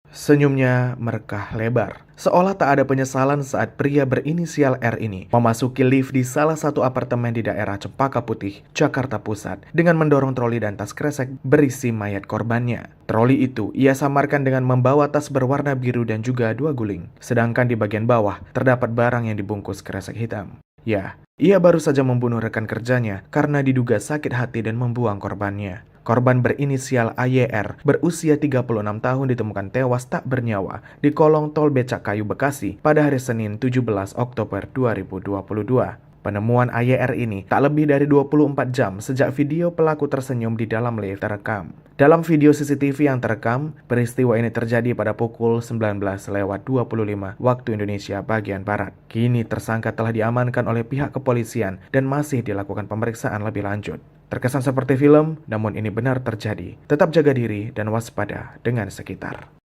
Senyumnya merekah lebar, seolah tak ada penyesalan saat pria berinisial R ini memasuki lift di salah satu apartemen di daerah Cempaka Putih, Jakarta Pusat, dengan mendorong troli dan tas kresek berisi mayat korbannya. Troli itu ia samarkan dengan membawa tas berwarna biru dan juga 2 guling, sedangkan di bagian bawah terdapat barang yang dibungkus kresek hitam. Ya, ia baru saja membunuh rekan kerjanya karena diduga sakit hati dan membuang korbannya. Korban berinisial AYR berusia 36 tahun ditemukan tewas tak bernyawa di kolong tol Becakayu Bekasi pada hari Senin 17 Oktober 2022. Penemuan AYR ini tak lebih dari 24 jam sejak video pelaku tersenyum di dalam lift terekam. Dalam video CCTV yang terekam, peristiwa ini terjadi pada pukul 19.25 waktu Indonesia bagian Barat. Kini tersangka telah diamankan oleh pihak kepolisian dan masih dilakukan pemeriksaan lebih lanjut. Terkesan seperti film, namun ini benar terjadi. Tetap jaga diri dan waspada dengan sekitar.